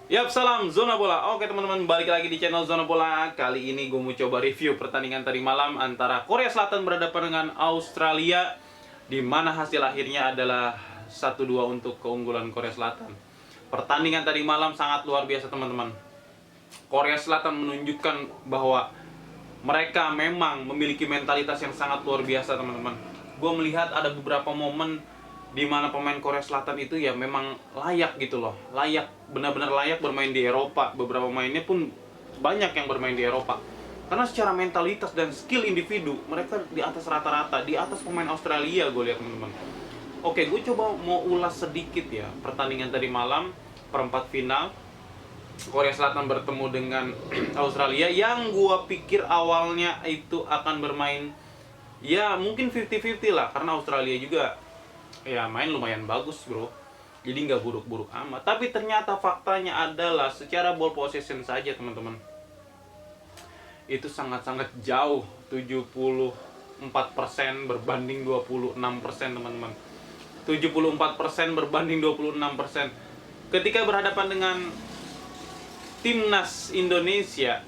Yap, salam Zona Bola. Oke teman-teman, balik lagi di channel Zona Bola. Kali ini gue mau coba review pertandingan tadi malam antara Korea Selatan berhadapan dengan Australia, di mana hasil akhirnya adalah 1-2 untuk keunggulan Korea Selatan. Pertandingan tadi malam sangat luar biasa teman-teman. Korea Selatan menunjukkan bahwa mereka memang memiliki mentalitas yang sangat luar biasa teman-teman. Gue melihat ada beberapa momen di mana pemain Korea Selatan itu ya memang layak gitu loh, layak, benar-benar layak bermain di Eropa. Beberapa pemainnya pun banyak yang bermain di Eropa karena secara mentalitas dan skill individu mereka di atas rata-rata, di atas pemain Australia gue lihat teman-teman. Oke, gue coba mau ulas sedikit ya pertandingan tadi malam, perempat final Korea Selatan bertemu dengan Australia, yang gue pikir awalnya itu akan bermain ya mungkin 50-50 lah, karena Australia juga ya main lumayan bagus bro, jadi nggak buruk-buruk amat. Tapi ternyata faktanya adalah secara ball possession saja teman-teman, itu sangat-sangat jauh, 74% berbanding 26% teman-teman. 74% berbanding 26%. Ketika berhadapan dengan timnas Indonesia,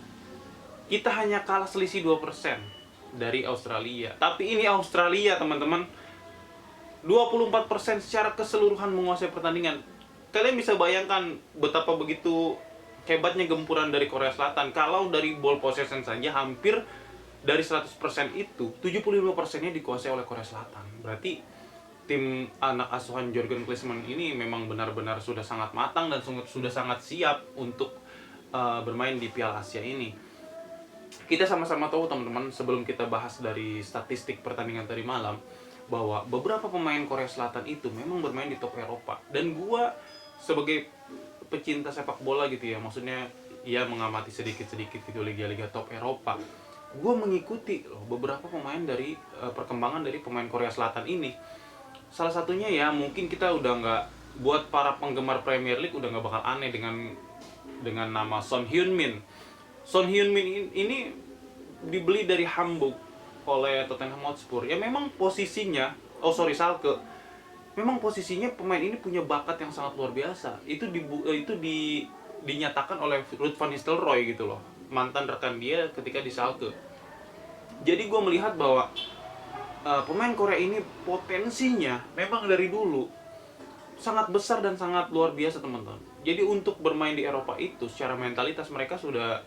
kita hanya kalah selisih 2% dari Australia. Tapi ini Australia teman-teman, 24% secara keseluruhan menguasai pertandingan. Kalian bisa bayangkan betapa begitu hebatnya gempuran dari Korea Selatan. Kalau dari ball possession saja hampir dari 100% itu 75%-nya dikuasai oleh Korea Selatan. Berarti tim anak asuhan Jurgen Klinsmann ini memang benar-benar sudah sangat matang dan sudah sangat siap untuk bermain di Piala Asia ini. Kita sama-sama tahu teman-teman, sebelum kita bahas dari statistik pertandingan tadi malam, bahwa beberapa pemain Korea Selatan itu memang bermain di top Eropa. Dan gua sebagai pecinta sepak bola gitu ya, maksudnya ya mengamati sedikit-sedikit gitu liga-liga top Eropa, gua mengikuti loh beberapa pemain dari perkembangan dari pemain Korea Selatan ini. Salah satunya ya mungkin kita udah nggak, buat para penggemar Premier League udah nggak bakal aneh dengan nama Son Heung-min. Son Heung-min ini dibeli dari Hamburg oleh Tottenham Hotspur. Ya memang posisinya, Schalke. Memang posisinya pemain ini punya bakat yang sangat luar biasa. Dinyatakan oleh Ruud van Nistelrooy gitu loh, mantan rekan dia ketika di Schalke. Jadi gue melihat bahwa pemain Korea ini potensinya memang dari dulu sangat besar dan sangat luar biasa teman-teman. Jadi untuk bermain di Eropa itu secara mentalitas mereka sudah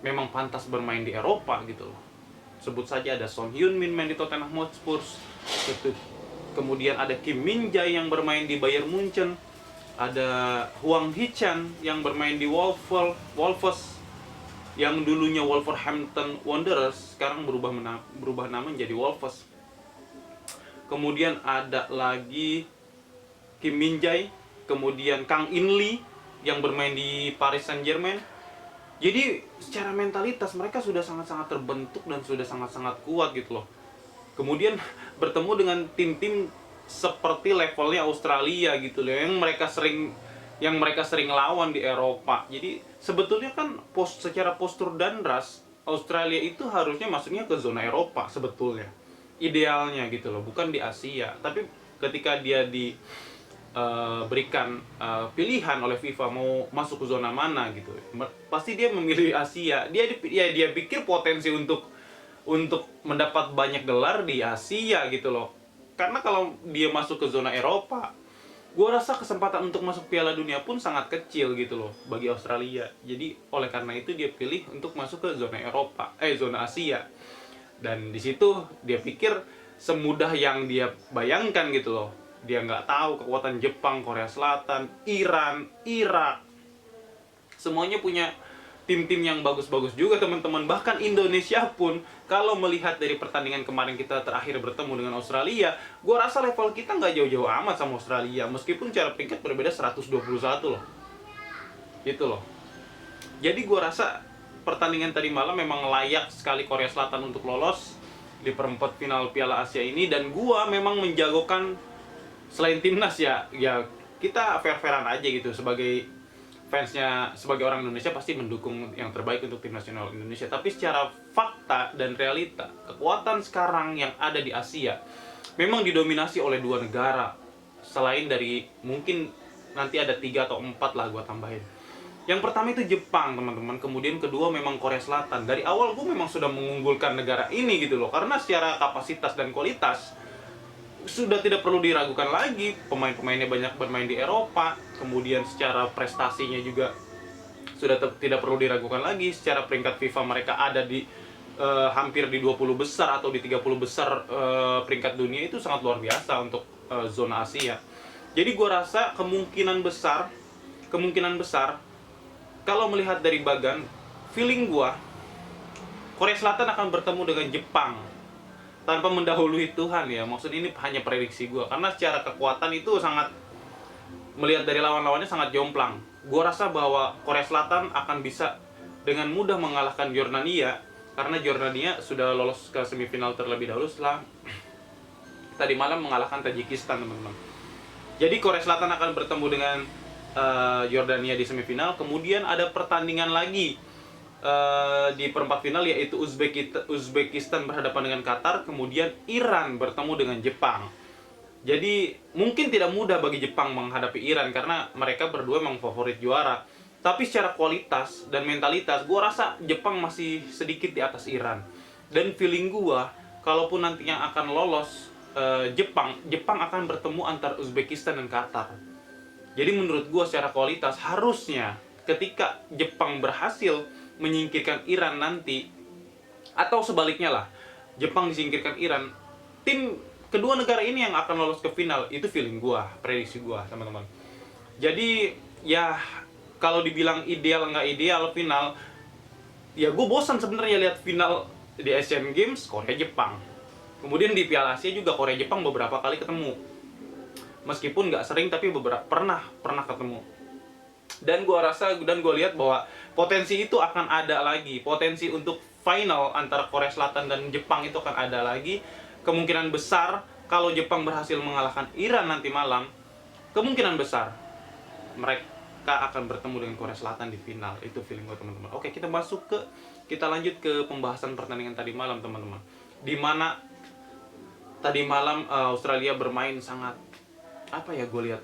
memang pantas bermain di Eropa gitu loh. Sebut saja ada Son Heung-min main di Tottenham Hotspur, kemudian ada Kim Min-jae yang bermain di Bayern Munchen, ada Hwang Hee-chan yang bermain di Wolves, yang dulunya Wolverhampton Wanderers, sekarang berubah nama menjadi Wolves. Kemudian ada lagi Kim Min-jae, kemudian Kang In-lee yang bermain di Paris Saint-Germain. Jadi secara mentalitas mereka sudah sangat-sangat terbentuk dan sudah sangat-sangat kuat gitu loh. Kemudian bertemu dengan tim-tim seperti levelnya Australia gitu loh, yang mereka sering lawan di Eropa. Jadi sebetulnya kan secara postur dan ras Australia itu harusnya masuknya ke zona Eropa sebetulnya. Idealnya gitu loh, bukan di Asia. Tapi ketika dia berikan pilihan oleh FIFA mau masuk ke zona mana gitu, pasti dia memilih Asia. Dia pikir potensi untuk mendapat banyak gelar di Asia gitu loh. Karena kalau dia masuk ke zona Eropa, gue rasa kesempatan untuk masuk Piala Dunia pun sangat kecil gitu loh bagi Australia. Jadi oleh karena itu dia pilih untuk masuk ke zona zona Asia. Dan di situ dia pikir semudah yang dia bayangkan gitu loh. Dia nggak tahu kekuatan Jepang, Korea Selatan, Iran, Irak, semuanya punya tim-tim yang bagus-bagus juga teman-teman. Bahkan Indonesia pun, kalau melihat dari pertandingan kemarin kita terakhir bertemu dengan Australia, gue rasa level kita nggak jauh-jauh amat sama Australia, meskipun cara peringkat berbeda 121 loh, gitu loh. Jadi gue rasa pertandingan tadi malam memang layak sekali Korea Selatan untuk lolos di perempat final Piala Asia ini. Dan gue memang menjagokan, selain timnas ya kita fair-fairan aja gitu, sebagai fansnya, sebagai orang Indonesia pasti mendukung yang terbaik untuk tim nasional Indonesia. Tapi secara fakta dan realita, kekuatan sekarang yang ada di Asia memang didominasi oleh dua negara, selain dari mungkin nanti ada 3 atau 4 lah gua tambahin. Yang pertama itu Jepang, teman-teman. Kemudian kedua memang Korea Selatan. Dari awal gue memang sudah mengunggulkan negara ini gitu loh, karena secara kapasitas dan kualitas sudah tidak perlu diragukan lagi. Pemain-pemainnya banyak bermain di Eropa. Kemudian secara prestasinya juga sudah tidak perlu diragukan lagi. Secara peringkat FIFA mereka ada di hampir di 20 besar atau di 30 besar peringkat dunia. Itu sangat luar biasa untuk zona Asia. Jadi gue rasa kemungkinan besar kalau melihat dari Bagan, feeling gua Korea Selatan akan bertemu dengan Jepang tanpa mendahului Tuhan ya. Maksud ini hanya prediksi gua, karena secara kekuatan itu sangat, melihat dari lawan-lawannya sangat jomplang. Gua rasa bahwa Korea Selatan akan bisa dengan mudah mengalahkan Jordania, karena Jordania sudah lolos ke semifinal terlebih dahulu setelah tadi malam mengalahkan Tajikistan, teman-teman. Jadi Korea Selatan akan bertemu dengan Yordania di semifinal. Kemudian ada pertandingan lagi di perempat final, yaitu Uzbekistan berhadapan dengan Qatar. Kemudian Iran bertemu dengan Jepang. Jadi mungkin tidak mudah bagi Jepang menghadapi Iran, karena mereka berdua memang favorit juara. Tapi secara kualitas dan mentalitas, gue rasa Jepang masih sedikit di atas Iran. Dan feeling gue, kalaupun nantinya akan lolos Jepang akan bertemu antara Uzbekistan dan Qatar. Jadi menurut gue secara kualitas harusnya ketika Jepang berhasil menyingkirkan Iran nanti, atau sebaliknya lah, Jepang disingkirkan Iran, tim kedua negara ini yang akan lolos ke final. Itu feeling gue, prediksi gue, teman-teman. Jadi ya kalau dibilang ideal nggak ideal final, ya gue bosan sebenarnya lihat final di Asian Games Korea Jepang. Kemudian di Piala Asia juga Korea Jepang beberapa kali ketemu. Meskipun nggak sering, tapi beberapa pernah ketemu. Dan gue lihat bahwa potensi itu akan ada lagi. Potensi untuk final antara Korea Selatan dan Jepang itu akan ada lagi. Kemungkinan besar kalau Jepang berhasil mengalahkan Iran nanti malam, kemungkinan besar mereka akan bertemu dengan Korea Selatan di final. Itu feeling gue, teman-teman. Oke, kita lanjut ke pembahasan pertandingan tadi malam, teman-teman. Dimana tadi malam Australia bermain sangat, apa ya, gue lihat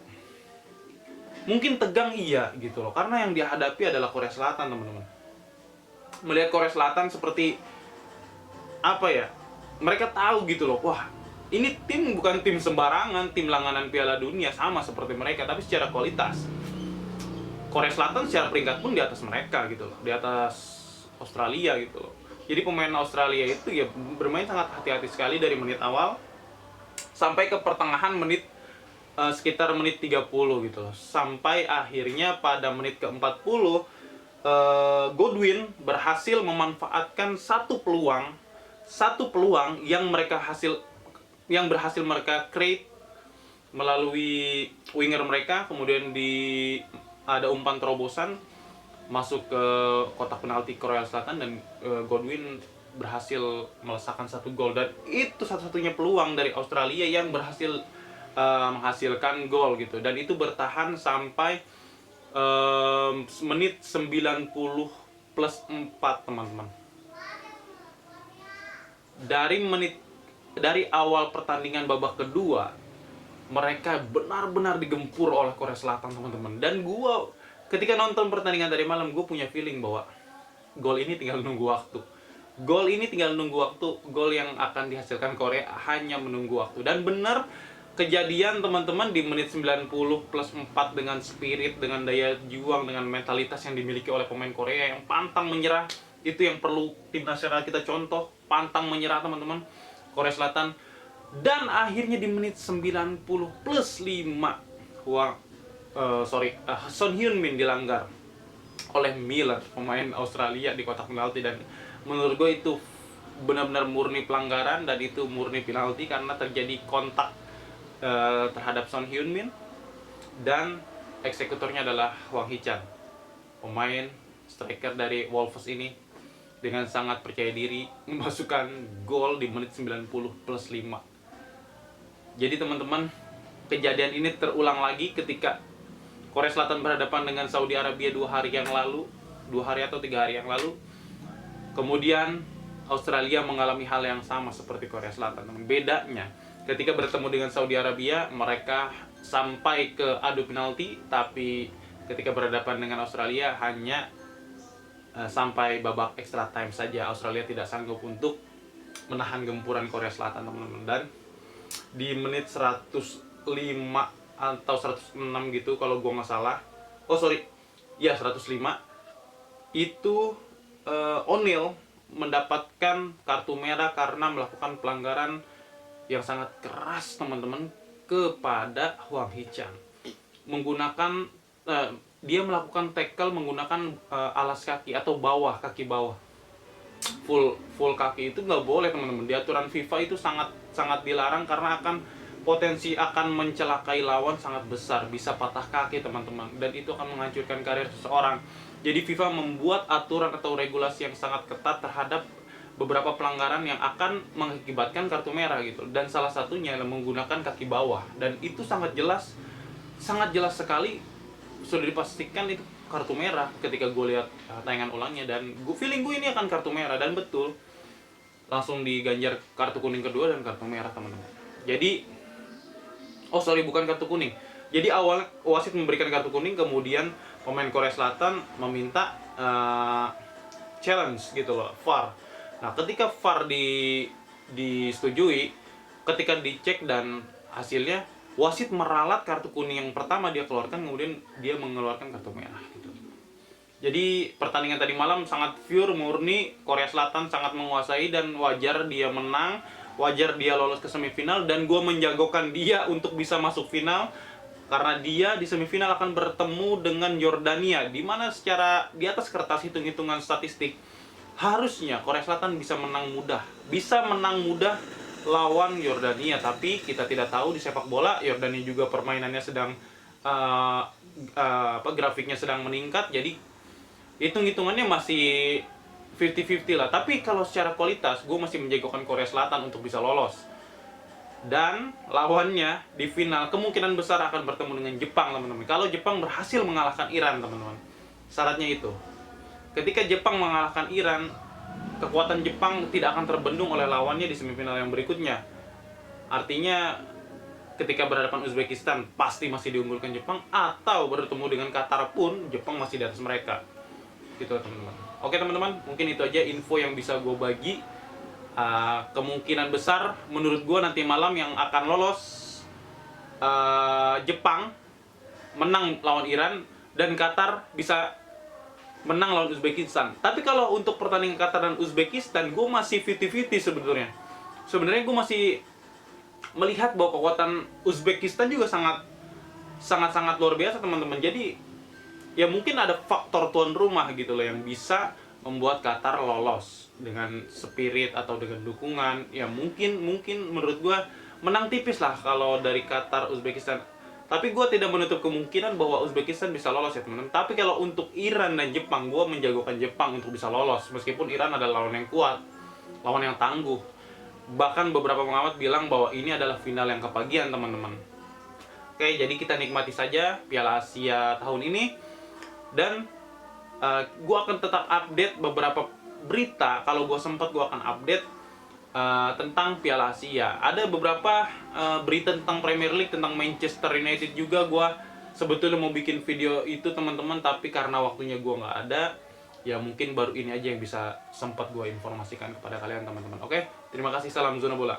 mungkin tegang iya gitu loh, karena yang dihadapi adalah Korea Selatan, teman-teman. Melihat Korea Selatan seperti apa ya, mereka tahu gitu loh, wah ini tim bukan tim sembarangan, tim langganan Piala Dunia sama seperti mereka, tapi secara kualitas Korea Selatan secara peringkat pun di atas mereka gitu loh, di atas Australia gitu loh. Jadi pemain Australia itu ya bermain sangat hati-hati sekali dari menit awal sampai ke pertengahan menit, sekitar menit 30 gitu loh. Sampai akhirnya pada menit ke-40 Godwin berhasil memanfaatkan satu peluang yang berhasil mereka create melalui winger mereka. Kemudian ada umpan terobosan masuk ke kotak penalti Korea Selatan, dan Godwin berhasil melesakkan satu gol. Dan itu satu-satunya peluang dari Australia yang berhasil menghasilkan gol gitu. Dan itu bertahan sampai menit 90 plus 4, teman-teman. Dari awal pertandingan babak kedua, mereka benar-benar digempur oleh Korea Selatan, teman-teman. Dan ketika nonton pertandingan tadi malam, gue punya feeling bahwa gol ini tinggal nunggu waktu. Gol yang akan dihasilkan Korea hanya menunggu waktu. Dan benar kejadian, teman-teman, di menit 90 plus 4 dengan spirit, dengan daya juang, dengan mentalitas yang dimiliki oleh pemain Korea yang pantang menyerah. Itu yang perlu tim nasional kita contoh, pantang menyerah, teman-teman, Korea Selatan. Dan akhirnya di menit 90 plus 5 Son Heung-min dilanggar oleh Miller, pemain Australia, di kotak penalti. Dan menurut gue itu benar-benar murni pelanggaran, dan itu murni penalti karena terjadi kontak terhadap Son Heung-min, dan eksekutornya adalah Hwang Hee-chan, pemain striker dari Wolves ini, dengan sangat percaya diri memasukkan gol di menit 90 plus 5. Jadi teman-teman, kejadian ini terulang lagi ketika Korea Selatan berhadapan dengan Saudi Arabia 2 hari atau 3 hari yang lalu. Kemudian Australia mengalami hal yang sama seperti Korea Selatan. Bedanya, ketika bertemu dengan Saudi Arabia, mereka sampai ke adu penalti, tapi ketika berhadapan dengan Australia hanya sampai babak extra time saja. Australia tidak sanggup untuk menahan gempuran Korea Selatan, teman-teman. Dan di menit 105 atau 106 gitu kalau gua nggak salah, oh sorry, ya 105, itu O'Neal mendapatkan kartu merah karena melakukan pelanggaran yang sangat keras, teman-teman, kepada Hwang Hee-chan. Menggunakan dia melakukan tackle menggunakan alas kaki atau kaki bawah. Full kaki itu nggak boleh, teman-teman. Di aturan FIFA itu sangat sangat dilarang karena potensi akan mencelakai lawan sangat besar, bisa patah kaki, teman-teman, dan itu akan menghancurkan karir seseorang. Jadi FIFA membuat aturan atau regulasi yang sangat ketat terhadap beberapa pelanggaran yang akan mengakibatkan kartu merah gitu, dan salah satunya adalah menggunakan kaki bawah, dan itu sangat jelas sekali sudah dipastikan itu kartu merah ketika gue lihat tayangan ulangnya, dan feeling gue ini akan kartu merah, dan betul langsung diganjar kartu kuning kedua dan kartu merah, teman-teman. Jadi bukan kartu kuning. Jadi awal wasit memberikan kartu kuning, kemudian pemain Korea Selatan meminta challenge gitu loh, VAR. Nah, ketika VAR disetujui, ketika dicek dan hasilnya, wasit meralat kartu kuning yang pertama dia keluarkan, kemudian dia mengeluarkan kartu merah gitu. Jadi pertandingan tadi malam sangat pure, murni, Korea Selatan sangat menguasai, dan wajar dia menang, wajar dia lolos ke semifinal, dan gue menjagokan dia untuk bisa masuk final karena dia di semifinal akan bertemu dengan Yordania, di mana secara di atas kertas hitung-hitungan statistik harusnya Korea Selatan bisa menang mudah lawan Yordania. Tapi kita tidak tahu, di sepak bola Yordania juga permainannya sedang grafiknya sedang meningkat, jadi hitung-hitungannya masih 50-50 lah. Tapi kalau secara kualitas gue masih menjagokan Korea Selatan untuk bisa lolos, dan lawannya di final kemungkinan besar akan bertemu dengan Jepang, teman-teman. Kalau Jepang berhasil mengalahkan Iran, teman-teman, syaratnya itu, ketika Jepang mengalahkan Iran, kekuatan Jepang tidak akan terbendung oleh lawannya di semifinal yang berikutnya. Artinya ketika berhadapan Uzbekistan pasti masih diunggulkan Jepang, atau bertemu dengan Qatar pun Jepang masih di atas mereka. Gitu, teman-teman. Oke, teman-teman, mungkin itu aja info yang bisa gue bagi. Kemungkinan besar menurut gue nanti malam yang akan lolos Jepang menang lawan Iran, dan Qatar bisa menang lawan Uzbekistan. Tapi kalau untuk pertandingan Qatar dan Uzbekistan, gue masih 50-50 sebenarnya. Sebenarnya gue masih melihat bahwa kekuatan Uzbekistan juga sangat luar biasa, teman-teman. Jadi ya mungkin ada faktor tuan rumah gitu loh yang bisa membuat Qatar lolos dengan spirit atau dengan dukungan. Ya mungkin menurut gue menang tipis lah kalau dari Qatar Uzbekistan. Tapi gue tidak menutup kemungkinan bahwa Uzbekistan bisa lolos ya, teman-teman. Tapi kalau untuk Iran dan Jepang, gue menjagokan Jepang untuk bisa lolos. Meskipun Iran adalah lawan yang kuat, lawan yang tangguh. Bahkan beberapa pengamat bilang bahwa ini adalah final yang kepagian, teman-teman. Oke, jadi kita nikmati saja Piala Asia tahun ini. Dan gue akan tetap update beberapa berita. Kalau gue sempat, gue akan update tentang Piala Asia. Ada beberapa berita tentang Premier League, tentang Manchester United juga. Gue sebetulnya mau bikin video itu, teman-teman, tapi karena waktunya gue nggak ada, ya mungkin baru ini aja yang bisa sempat gue informasikan kepada kalian, teman-teman. Oke, terima kasih, salam Zona Bola.